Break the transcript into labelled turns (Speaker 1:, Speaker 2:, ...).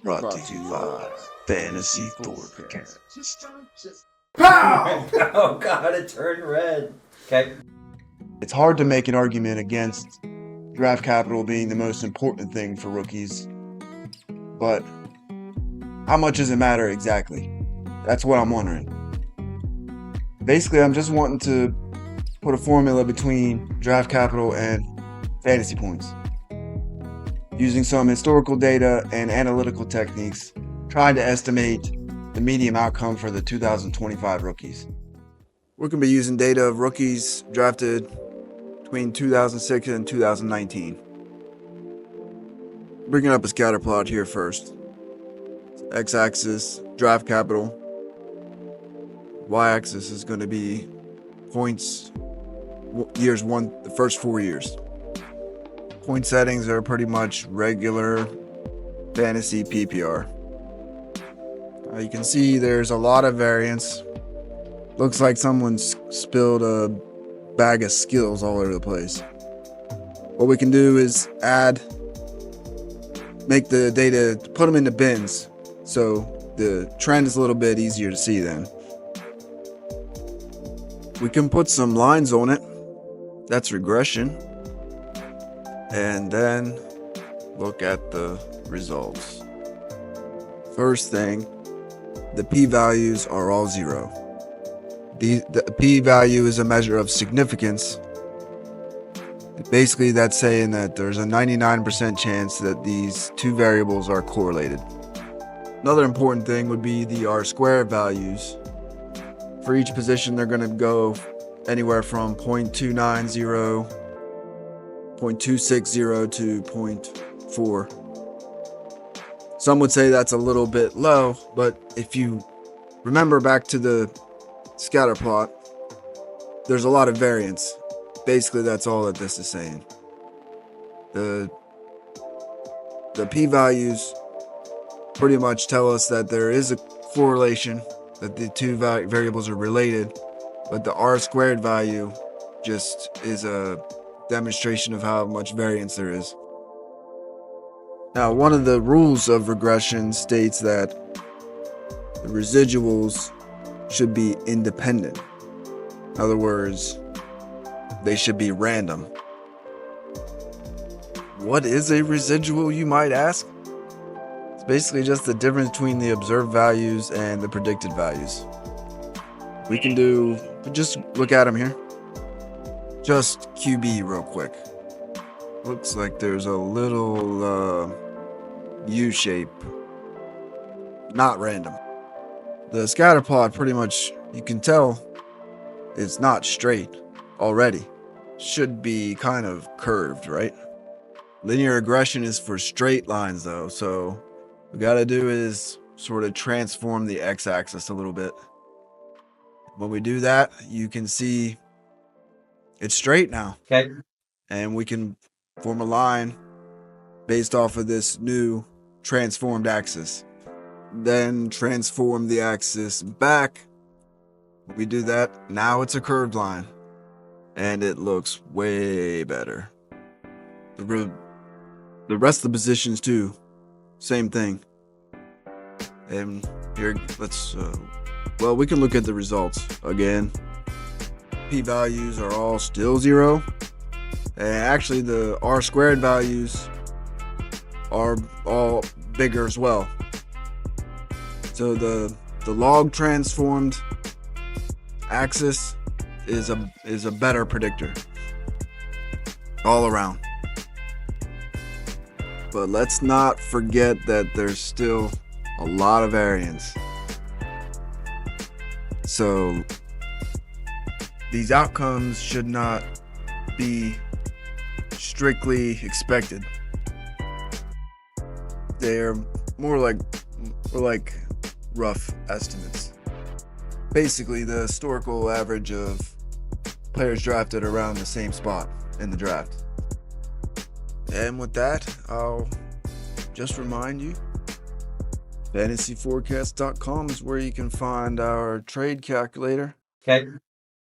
Speaker 1: Brought to you by Fantasy Forecast.
Speaker 2: Pow! Oh god, it turned red. Okay.
Speaker 3: It's hard to make an argument against draft capital being the most important thing for rookies, but how much does it matter exactly? That's what I'm wondering. Basically, I'm just wanting to put a formula between draft capital and fantasy points. Using some historical data and analytical techniques, trying to estimate the median outcome for the 2025 rookies. We're going to be using data of rookies drafted between 2006 and 2019. Bringing up a scatter plot here first. X-axis, draft capital. Y-axis is going to be points, the first 4 years. Point settings are pretty much regular fantasy PPR. You can see there's a lot of variance. Looks like someone's spilled a bag of skills all over the place. What we can do is make the data, put them into bins, so the trend is a little bit easier to see then. We can put some lines on it. That's regression. And then look at the results. First thing, the p-values are all 0. The p-value is a measure of significance. Basically, that's saying that there's a 99% chance that these two variables are correlated. Another important thing would be the R-squared values. For each position, they're going to go anywhere from 0.290, 0.260 to 0.4. Some would say that's a little bit low, but if you remember back to the scatter plot, there's a lot of variance. Basically, that's all that this is saying. The p-values pretty much tell us that there is a correlation, that the two variables are related, but the R-squared value just is a demonstration of how much variance there is. Now, one of the rules of regression states that the residuals should be independent. In other words, they should be random. What is a residual, you might ask? It's basically just the difference between the observed values and the predicted values. We can just look at them here. Just QB real quick. Looks like there's a little U-shape. Not random. The scatter plot pretty much, you can tell it's not straight already. Should be kind of curved, right? Linear regression is for straight lines though, so what we gotta do is sort of transform the x-axis a little bit. When we do that, you can see it's straight now.
Speaker 2: Okay.
Speaker 3: And we can form a line based off of this new transformed axis. Then transform the axis back. When we do that, now it's a curved line. And it looks way better. The rest of the positions too, same thing. And here, we can look at the results again. P-values are all still 0. And actually the R-squared values are all bigger as well. So the log transformed axis is a better predictor all around. But let's not forget that there's still a lot of variance. So these outcomes should not be strictly expected. They're more like rough estimates. Basically, the historical average of players drafted around the same spot in the draft. And with that, I'll just remind you, fantasyforecast.com is where you can find our trade calculator.
Speaker 2: Okay.